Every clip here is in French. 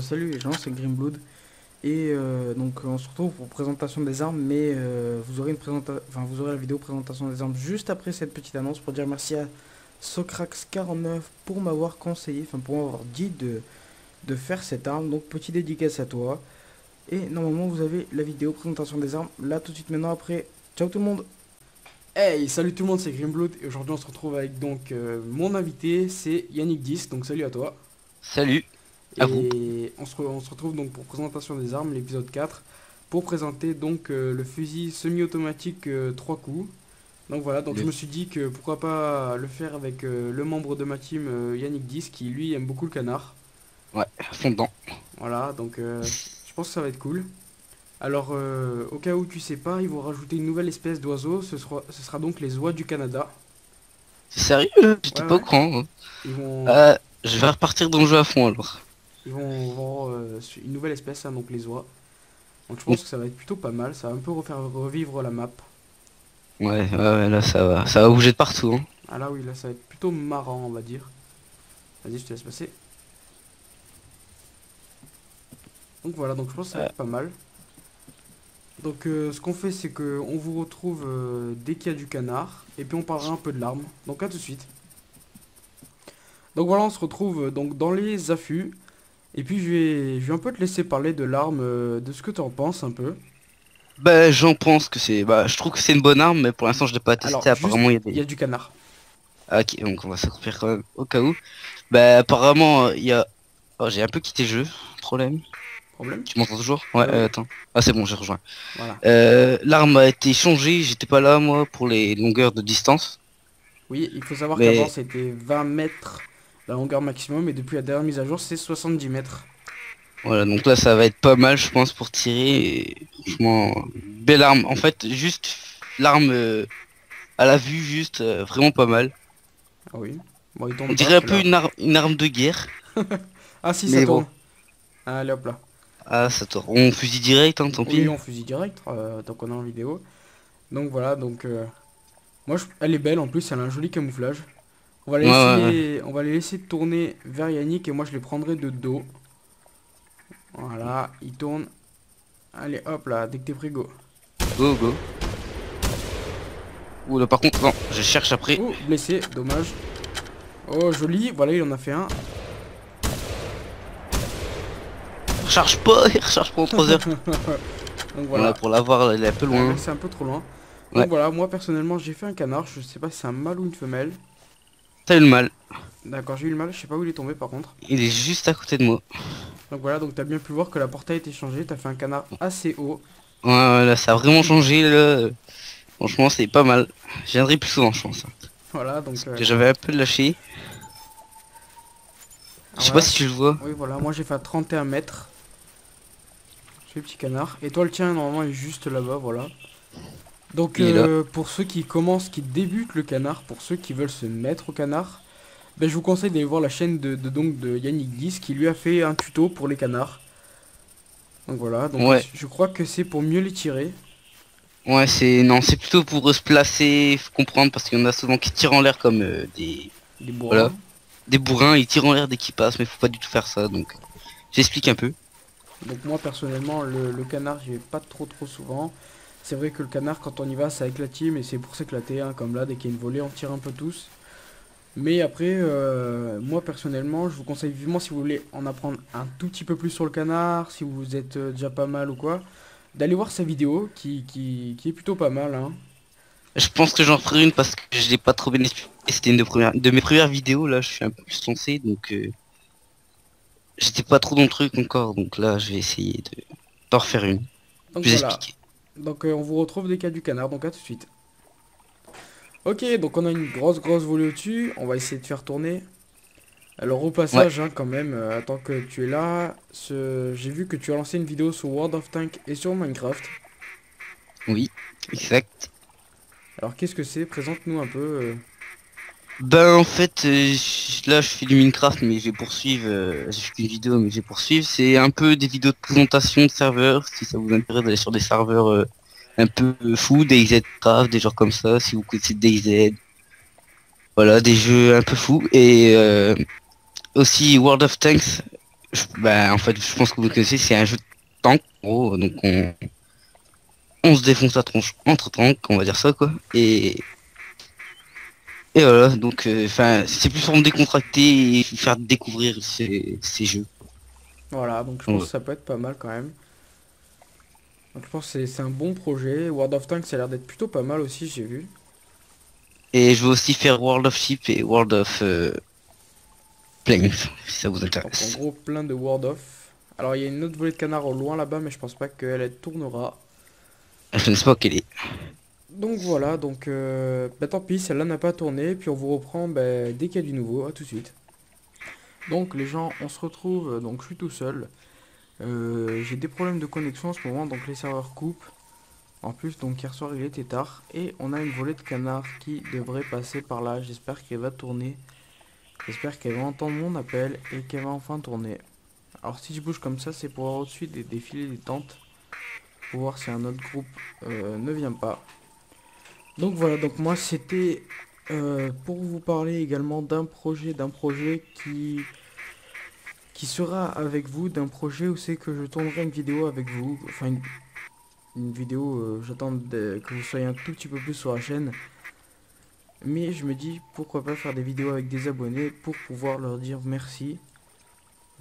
Salut les gens, c'est Grimeblood et on se retrouve pour présentation des armes, mais vous aurez vous aurez la vidéo présentation des armes juste après cette petite annonce pour dire merci à Socrax49 pour m'avoir conseillé, enfin pour m'avoir dit de faire cette arme. Donc petit dédicace à toi. Et normalement vous avez la vidéo présentation des armes là tout de suite maintenant après. Ciao tout le monde. Hey, salut tout le monde, c'est Grimeblood et aujourd'hui on se retrouve avec mon invité, c'est Yannick 10, donc salut à toi. Salut, à vous. Et on se retrouve donc pour présentation des armes, l'épisode 4 pour présenter le fusil semi-automatique 3 coups. Donc voilà, donc je Le- me suis dit que pourquoi pas le faire avec le membre de ma team Yannick 10 qui lui aime beaucoup le canard. Ouais, fondant. Voilà, je pense que ça va être cool. Alors au cas où tu sais pas, ils vont rajouter une nouvelle espèce d'oiseau, ce sera donc les oies du Canada. C'est sérieux? Ouais J'étais pas au ouais, courant, hein. ils vont Je vais repartir dans le jeu à fond alors. ils vont avoir une nouvelle espèce, hein, donc les oies. Donc je Mm. pense que ça va être plutôt pas mal, ça va un peu refaire revivre la map. Ouais, là ça va bouger de partout, hein. Ah là oui, là ça va être plutôt marrant on va dire. Vas-y, je te laisse passer. Donc voilà, donc je pense que ça va Euh, être pas mal. Ce qu'on fait c'est que on vous retrouve dès qu'il y a du canard. Et puis on parlera un peu de l'arme. Donc à tout de suite. Donc voilà, on se retrouve donc dans les affûts. Et puis je vais un peu te laisser parler de l'arme, de ce que tu en penses un peu. Bah j'en pense que c'est. Bah je trouve que c'est une bonne arme, mais pour l'instant je l'ai pas Alors testé, juste, apparemment il y a il y des. a du canard. Ah, ok, donc on va s'ouvrir quand même au cas où. Bah apparemment il y a. Oh, j'ai un peu quitté le jeu, problème. Problème? Tu m'entends toujours? Ouais, Oui, attends. Ah c'est bon, j'ai rejoint. voilà. L'arme a été changée, j'étais pas là moi pour les longueurs de distance. Oui, il faut savoir qu'avant Mais c'était 20 mètres la longueur maximum et depuis la dernière mise à jour c'est 70 mètres. voilà, donc là ça va être pas mal je pense pour tirer. Et franchement, belle arme. En fait, juste l'arme à la vue, juste vraiment pas mal. Ah oui. Bon, il On tourne pas dirait un peu celui-là. une arme de guerre. Ah si, ça Mais bon, tourne. Allez hop là. ah ça tourne. On fusil direct, hein, tant Oui, pis. on fusil direct, tant qu'on est en vidéo. Donc voilà, moi elle est belle en plus, elle a un joli camouflage. Ouais, ouais, ouais. On va les laisser tourner vers Yannick et moi je les prendrai de dos. Voilà, il tourne. Allez hop là, dès que t'es prêt, go. Go, go. Ouh là par contre, non, je cherche après. Oh, blessé, dommage. Oh, joli, voilà, il en a fait un. Recharge pas, il recharge pendant 3 heures. Donc Voilà, voilà, pour l'avoir, il est un peu là loin. c'est un peu trop loin. Ouais, Donc voilà, moi personnellement j'ai fait un canard, je sais pas si c'est un mâle ou une femelle. t'as eu le mal. D'accord, j'ai eu le mâle, je sais pas où il est tombé par contre. Il est juste à côté de moi. Donc voilà, donc t'as bien pu voir que la portée a été changée, t'as fait un canard assez haut. Ouais, là ça a vraiment changé là. Franchement, c'est pas mal. Je viendrai plus souvent, je pense. Voilà, Parce que j'avais un peu lâché. Je alors sais pas voilà, si tu le vois. oui voilà, moi j'ai fait à 31 mètres. J'ai le petit canard. Et toi le tien normalement est juste là-bas, voilà. Il est là. Pour ceux qui commencent, qui débutent le canard, pour ceux qui veulent se mettre au canard, ben, je vous conseille d'aller voir la chaîne de Yannick 10 qui lui a fait un tuto pour les canards. Donc voilà, Ouais. je crois que c'est pour mieux les tirer. Ouais, c'est non, c'est plutôt pour se placer, faut comprendre parce qu'il y en a souvent qui tirent en l'air comme des Des voilà, bourrins. des bourrins, ils tirent en l'air dès qu'ils passent, mais faut pas du tout faire ça. Donc j'explique un peu. Donc moi personnellement le canard j'y vais pas trop souvent. C'est vrai que le canard quand on y va ça éclate mais c'est pour s'éclater hein, comme là dès qu'il y a une volée on tire un peu tous. Mais après moi personnellement je vous conseille vivement si vous voulez en apprendre un tout petit peu plus sur le canard, si vous êtes déjà pas mal ou quoi, d'aller voir sa vidéo qui est plutôt pas mal hein. Je pense que j'en ferai une parce que je l'ai pas trop bien expliqué. C'était une de mes premières vidéos là, je suis un peu plus lancé donc j'étais pas trop dans le truc encore, donc là je vais essayer de d'en refaire une, Donc plus voilà. expliquée. On vous retrouve dès qu'il y a du canard, donc à tout de suite. Ok, donc on a une grosse volée au-dessus, on va essayer de faire tourner. Alors au Ouais, passage, hein, quand même, tant que tu es là, j'ai vu que tu as lancé une vidéo sur World of Tanks et sur Minecraft. oui, exact. Alors qu'est-ce que c'est? Présente-nous un peu. Ben en fait là je fais du Minecraft mais je vais poursuivre, j'ai fait une vidéo mais je vais poursuivre, c'est un peu des vidéos de présentation de serveurs, si ça vous intéresse d'aller sur des serveurs un peu fous, des DayZ des genres comme ça, si vous connaissez DayZ, voilà, des jeux un peu fous, et aussi World of Tanks, Bah, en fait, je pense que vous connaissez, c'est un jeu de tank, en gros, donc on se défonce la tronche entre tanks, on va dire ça, quoi. Et voilà, donc, enfin, c'est plus pour me décontracter et faire découvrir ces jeux. Voilà, donc je pense Ouais. que ça peut être pas mal quand même. Donc je pense que c'est un bon projet. World of Tanks ça a l'air d'être plutôt pas mal aussi, j'ai vu. Et je veux aussi faire World of Ship et World of Planes, si ça vous Donc en intéresse. gros plein de World of. Alors il y a une autre volée de canard au loin là-bas, mais je pense pas qu'elle elle tournera. Je ne sais pas quelle est. Donc voilà, donc bah, tant pis, celle-là n'a pas tourné. Puis on vous reprend bah, dès qu'il y a du nouveau. À tout de suite. Donc les gens, on se retrouve. Donc je suis tout seul. J'ai des problèmes de connexion en ce moment, donc les serveurs coupent. En plus, donc hier soir il était tard et on a une volée de canard qui devrait passer par là. J'espère qu'elle va tourner. J'espère qu'elle va entendre mon appel et qu'elle va enfin tourner. Alors si je bouge comme ça, c'est pour voir au-dessus des défilés des tentes. Pour voir si un autre groupe ne vient pas. Donc voilà, donc moi c'était pour vous parler également d'un projet qui sera avec vous, d'un projet où c'est que je tournerai une vidéo avec vous. Enfin une vidéo, j'attends que vous soyez un tout petit peu plus sur la chaîne. Mais je me dis pourquoi pas faire des vidéos avec des abonnés pour pouvoir leur dire merci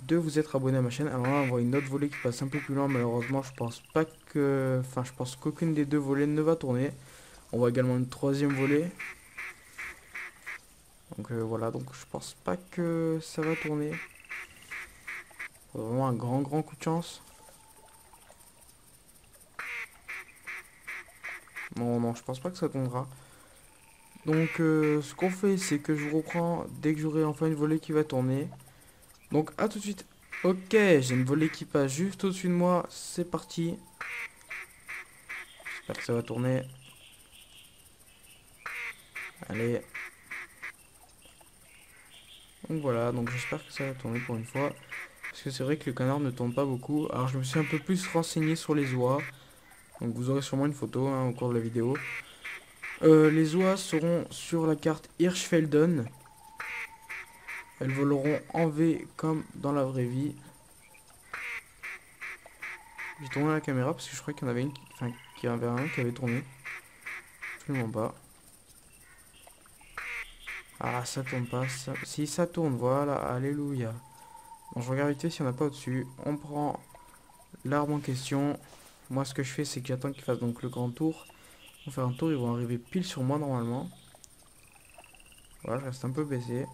de vous être abonné à ma chaîne. Alors là on voit une autre volée qui passe un peu plus loin, malheureusement je pense pas que. Enfin je pense qu'aucune des deux volées ne va tourner. On voit également une troisième volée. Donc voilà, donc je pense pas que ça va tourner. Vraiment un grand coup de chance. Non, non, je pense pas que ça tournera. Donc ce qu'on fait, c'est que je vous reprends dès que j'aurai enfin une volée qui va tourner. Donc à tout de suite. Ok, j'ai une volée qui passe juste au-dessus de moi. C'est parti. J'espère que ça va tourner. Allez. Donc voilà, donc j'espère que ça va tourner pour une fois. Parce que c'est vrai que le canard ne tourne pas beaucoup. Alors je me suis un peu plus renseigné sur les oies. Donc vous aurez sûrement une photo hein, au cours de la vidéo. Les oies seront sur la carte Hirschfelden. Elles voleront en V comme dans la vraie vie. J'ai tourné la caméra parce que je crois qu'il y en avait une enfin, qu'il y en avait un qui avait tourné. Absolument pas. Ah, ça tourne pas. Si, ça tourne, voilà. Alléluia. Bon, je regarde vite fait s'il n'y en a pas au-dessus. On prend l'arbre en question. Moi, ce que je fais, c'est que j'attends qu'il fasse donc le grand tour. Ils vont faire un tour, ils vont arriver pile sur moi normalement. Voilà, je reste un peu baissé.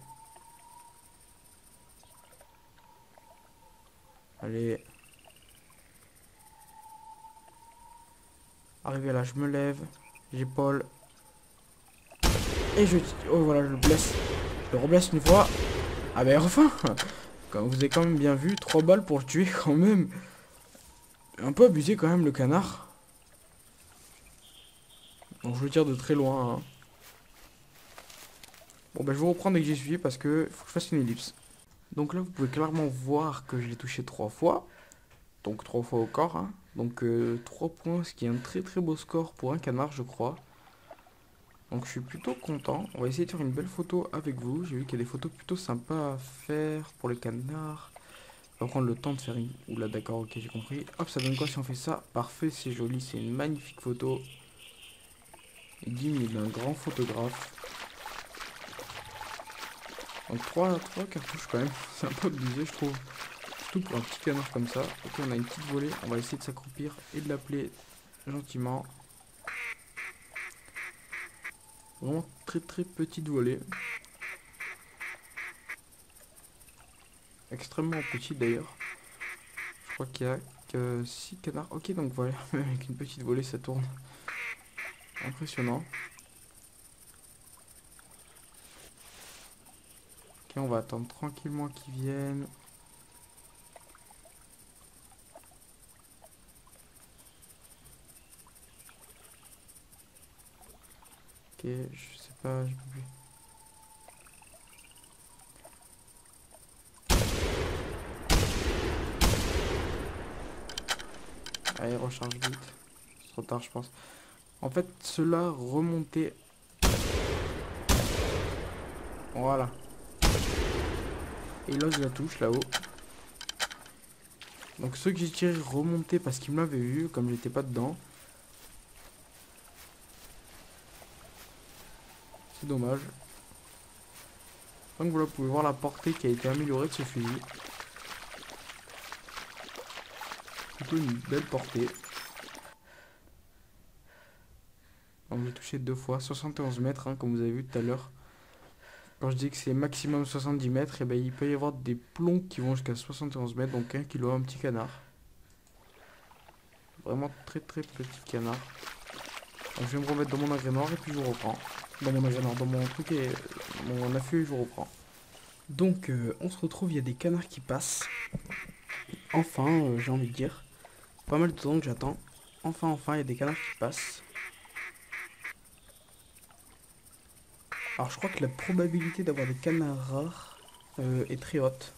Allez. Arrivé là, je me lève. J'épaule. Et je... Oh voilà, je le blesse. Je le reblesse une fois. Ah ben enfin. Comme vous avez quand même bien vu, 3 balles pour le tuer quand même. Un peu abusé quand même le canard. Donc je le tire de très loin. Hein. Bon ben je vous reprends dès que j'y suis parce que faut que je fasse une ellipse. Donc là vous pouvez clairement voir que je l'ai touché 3 fois. Donc 3 fois au corps. Hein. Donc 3 points, ce qui est un très beau score pour un canard je crois. Donc je suis plutôt content. On va essayer de faire une belle photo avec vous. J'ai vu qu'il y a des photos plutôt sympas à faire pour les canards. On va prendre le temps de faire une... Oula d'accord, ok j'ai compris. Hop, ça donne quoi si on fait ça? Parfait, c'est joli, c'est une magnifique photo. Dim, il est un grand photographe. Donc 3 cartouches quand même. C'est un peu abusé je trouve. Surtout pour un petit canard comme ça. Ok, on a une petite volée. On va essayer de s'accroupir et de l'appeler gentiment. Vraiment très petite volée. Extrêmement petite d'ailleurs. Je crois qu'il y a que 6 canards. Ok, donc voilà, même avec une petite volée, ça tourne. Impressionnant. Ok, on va attendre tranquillement qu'ils viennent. Ok, je sais pas, je peux plus. Allez, recharge vite. C'est trop tard, je pense. En fait, cela remontait. Voilà. Et là, je la touche là-haut. Donc ceux que j'ai tirés remontaient parce qu'ils me l'avaient vu, comme j'étais pas dedans. C'est dommage. Donc voilà, vous pouvez voir la portée qui a été améliorée de ce fusil. Plutôt une belle portée. On j'ai touché 2 fois, 71 mètres, hein, comme vous avez vu tout à l'heure. Quand je dis que c'est maximum 70 mètres, et ben, il peut y avoir des plombs qui vont jusqu'à 71 mètres, donc 1 kilo, un petit canard. Vraiment très très petit canard. Donc, je vais me remettre dans mon agrément et puis je vous reprends. Dans mon agrément, dans mon truc et mon affût et je vous reprends. Donc on se retrouve, il y a des canards qui passent. Enfin, j'ai envie de dire. Pas mal de temps que j'attends. Enfin, il y a des canards qui passent. Alors je crois que la probabilité d'avoir des canards rares est très haute.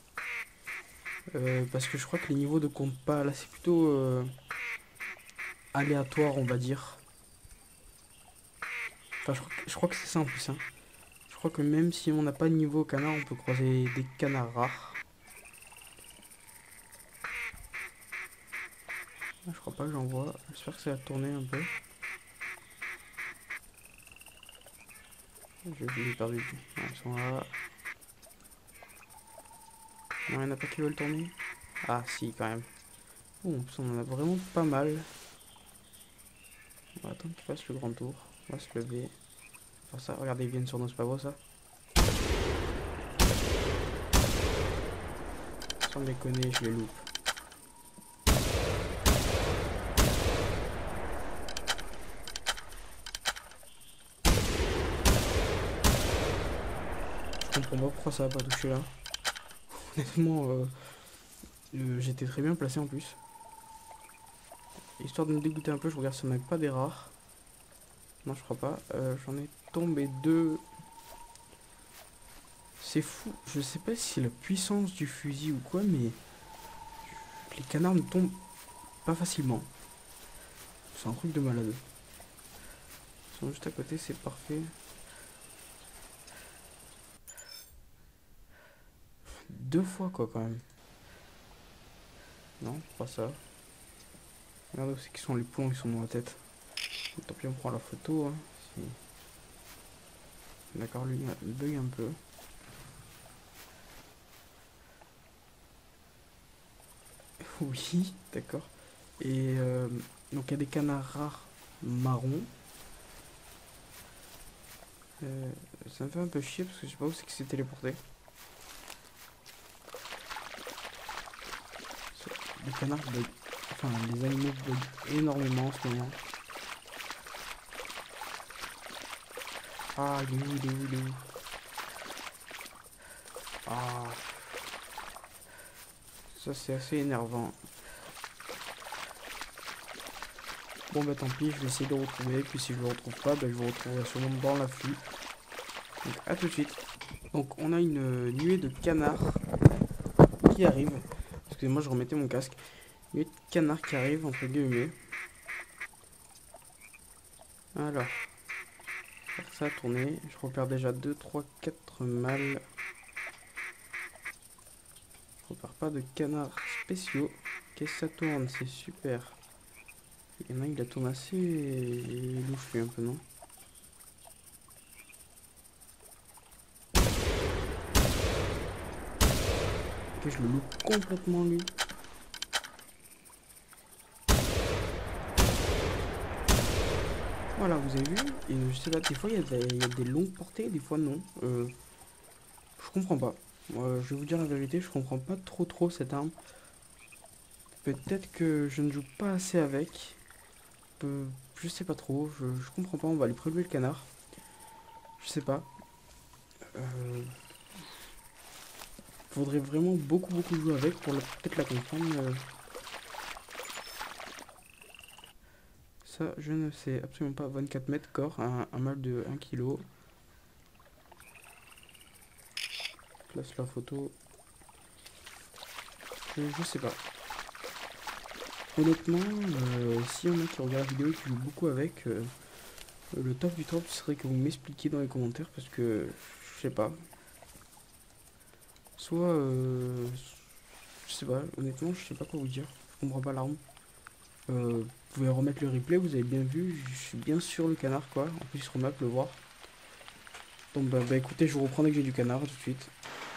Parce que je crois que les niveaux ne comptent pas. Là c'est plutôt aléatoire on va dire. Enfin je crois que c'est ça en plus. Hein. Je crois que même si on n'a pas de niveau canard, on peut croiser des canards rares. Je crois pas que j'en vois. J'espère que ça va tourner un peu. J'ai perdu. Non, ils sont là. Non, il n'y en a pas qui veulent tourner. Ah si quand même. Oh, en plus on en a vraiment pas mal. On va attendre qu'il fasse le grand tour. On va se lever. Faire ça. Regardez, ils viennent sur nous, c'est pas beau ça. Sans déconner, je les loupe. Je comprends pas pourquoi ça va pas toucher là. Honnêtement, j'étais très bien placé en plus. Histoire de me dégoûter un peu, je regarde si on n'avait pas des rares. Non, je crois pas. J'en ai tombé 2. C'est fou. Je sais pas si c'est la puissance du fusil ou quoi, mais les canards ne tombent pas facilement. C'est un truc de malade. Ils sont juste à côté, c'est parfait. 2 fois quoi quand même. Non, pas ça. Regarde où c'est qu'ils sont les plombs, ils sont dans la tête. Tant pis, on prend la photo. Hein, si... D'accord, lui il bug un peu. Oui, d'accord. Et donc il y a des canards rares marrons. Ça me fait un peu chier parce que je sais pas où c'est qu'il s'est téléporté. Les canards bug. Enfin, les animaux bug énormément en ce moment. Ah, il est où, il est où, il est où? Ah. Ça c'est assez énervant. Bon bah tant pis, je vais essayer de le retrouver. Puis si je le retrouve pas, bah, je vous retrouverai sûrement dans l'affût. Donc à tout de suite. Donc on a une nuée de canards qui arrive. Excusez-moi, je remettais mon casque. Une nuée de canards qui arrive entre guillemets. Alors, faire ça tourner. Je repère déjà 2, 3, 4 mâles. Je repère pas de canards spéciaux. Qu'est-ce que ça tourne? C'est super. Il y en a, il la tourne assez louche lui un peu, non? Ok, je le loupe complètement lui. Voilà, vous avez vu? Et je sais pas, des fois il y a des longues portées, des fois non. Je comprends pas. Je vais vous dire la vérité, je comprends pas trop cette arme. Peut-être que je ne joue pas assez avec. Je sais pas trop, je comprends pas, on va aller prélever le canard. Je sais pas. Faudrait vraiment beaucoup jouer avec pour peut-être la comprendre. Ça, je ne sais absolument pas. 24 mètres corps, un mâle de 1 kg. Je place la photo. Je sais pas. Honnêtement, s'il y en a qui regardent la vidéo et qui jouent beaucoup avec, le top du top serait que vous m'expliquiez dans les commentaires parce que je sais pas. Soit Je sais pas, honnêtement, je sais pas quoi vous dire. Je comprends pas l'arme. Vous pouvez remettre le replay, vous avez bien vu, je suis bien sur le canard quoi. En plus, il se remap le voir. Donc bah écoutez, je vous reprends dès que j'ai du canard tout de suite.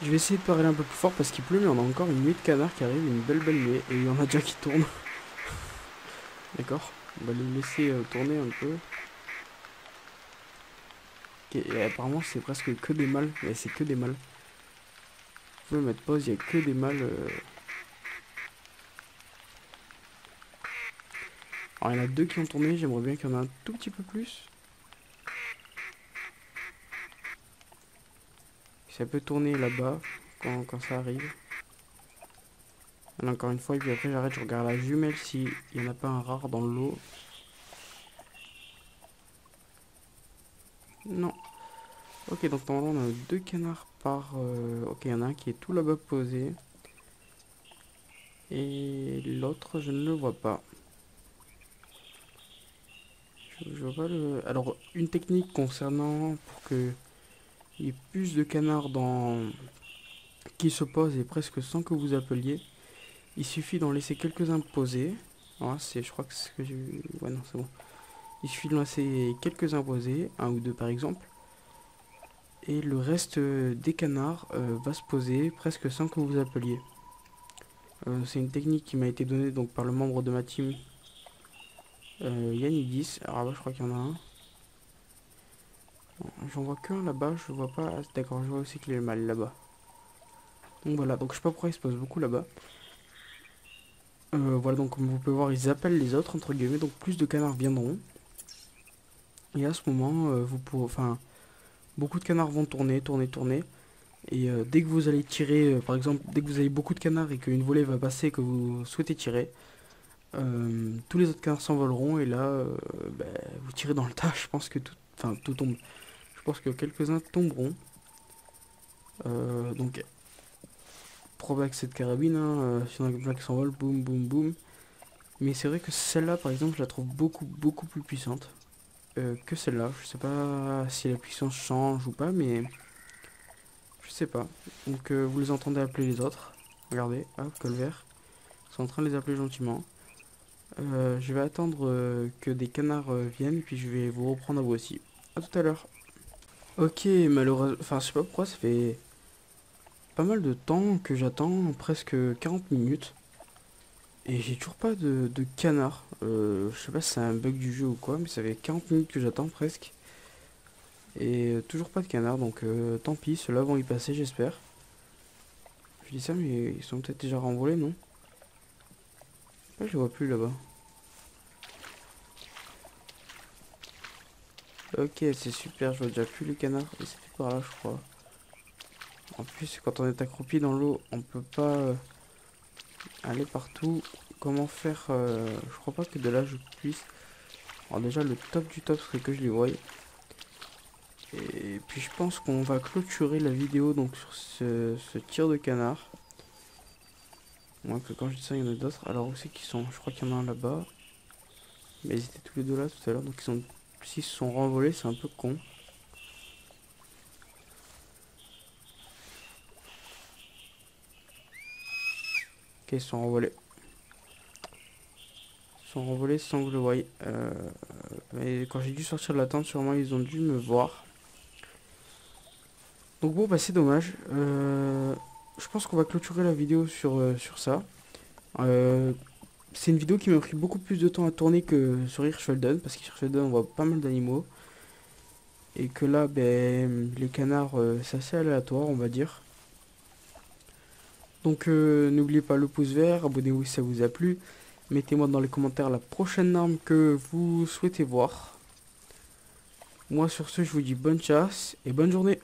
Je vais essayer de parler un peu plus fort parce qu'il pleut, mais on a encore une nuée de canard qui arrive, une belle nuée, et il y en a déjà qui tournent. D'accord. On va le laisser tourner un peu. Ok, et apparemment c'est presque que des mâles, et c'est que des mâles. Vous pouvez mettre pause, il n'y a que des mâles. Alors il y en a deux qui ont tourné, j'aimerais bien qu'il y en ait un tout petit peu plus. Ça peut tourner là-bas quand ça arrive. Encore une fois, et puis après j'arrête, je regarde la jumelle s'il n'y en a pas un rare dans le lot. Non. Ok, donc normalement on a deux canards par... Ok, il y en a un qui est tout là-bas posé. Et l'autre, je ne le vois pas. Je vois pas le... Alors, une technique concernant pour que il y ait plus de canards qui se posent et presque sans que vous appeliez. Il suffit d'en laisser quelques-uns posés. Voilà, je crois que c'est ce que j'ai... Ouais, non, c'est bon. Il suffit de laisser quelques-uns posés, un ou deux par exemple. Et le reste des canards va se poser presque sans que vous appeliez. C'est une technique qui m'a été donnée donc par le membre de ma team, Yanidis. Alors là-bas, je crois qu'il y en a un. J'en vois qu'un là-bas, je vois pas. Ah, d'accord, je vois aussi qu'il est mal là-bas. Donc voilà, donc je sais pas pourquoi il se pose beaucoup là-bas. Voilà, donc comme vous pouvez voir, ils appellent les autres, entre guillemets, donc plus de canards viendront. Et à ce moment, vous pourrez, enfin, beaucoup de canards vont tourner, tourner, tourner. Et dès que vous allez tirer, par exemple, dès que vous avez beaucoup de canards et qu'une volée va passer que vous souhaitez tirer, tous les autres canards s'envoleront et là, bah, vous tirez dans le tas. Je pense que tout tombe. Je pense que quelques-uns tomberont. Donc, probable que cette carabine, hein, si on a quelqu'un qui s'envole, boum, boum, boum. Mais c'est vrai que celle-là, par exemple, je la trouve beaucoup, beaucoup plus puissante que celle-là. Je sais pas si la puissance change ou pas, mais je sais pas. Donc, vous les entendez appeler les autres. Regardez, hop, colvert. Ils sont en train de les appeler gentiment. Je vais attendre que des canards viennent, puis je vais vous reprendre à vous aussi. A tout à l'heure. Ok, malheureusement, enfin je sais pas pourquoi, ça fait pas mal de temps que j'attends, presque 40 minutes. Et j'ai toujours pas de canard. Je sais pas si c'est un bug du jeu ou quoi, mais ça fait 40 minutes que j'attends presque. Et toujours pas de canard, donc tant pis, ceux-là vont y passer, j'espère. Je dis ça, mais ils sont peut-être déjà renvolés, non? Je les vois plus là-bas. Ok, c'est super, je vois déjà plus les canards. Et c'est par là, je crois. En plus, quand on est accroupi dans l'eau, on peut pas aller partout. Comment faire je crois pas que de là je puisse. Alors déjà, le top du top serait que je les voie. Et puis je pense qu'on va clôturer la vidéo donc sur ce tir de canard. Moi que quand je dis ça, il y en a d'autres. Alors où c'est qu'ils sont? Je crois qu'il y en a un là-bas. Mais ils étaient tous les deux là tout à l'heure. Donc s'ils se sont renvolés, c'est un peu con. Ok, ils se sont renvolés. Ils sont renvolés sans que je le voie. Mais quand j'ai dû sortir de la tente, sûrement ils ont dû me voir. Donc bon, bah c'est dommage. Je pense qu'on va clôturer la vidéo sur ça. C'est une vidéo qui m'a pris beaucoup plus de temps à tourner que sur Hirschfelden, parce que Hirschfelden on voit pas mal d'animaux. Et que là, ben, les canards, c'est assez aléatoire, on va dire. Donc n'oubliez pas le pouce vert, abonnez-vous si ça vous a plu. Mettez-moi dans les commentaires la prochaine arme que vous souhaitez voir. Moi sur ce, je vous dis bonne chasse et bonne journée.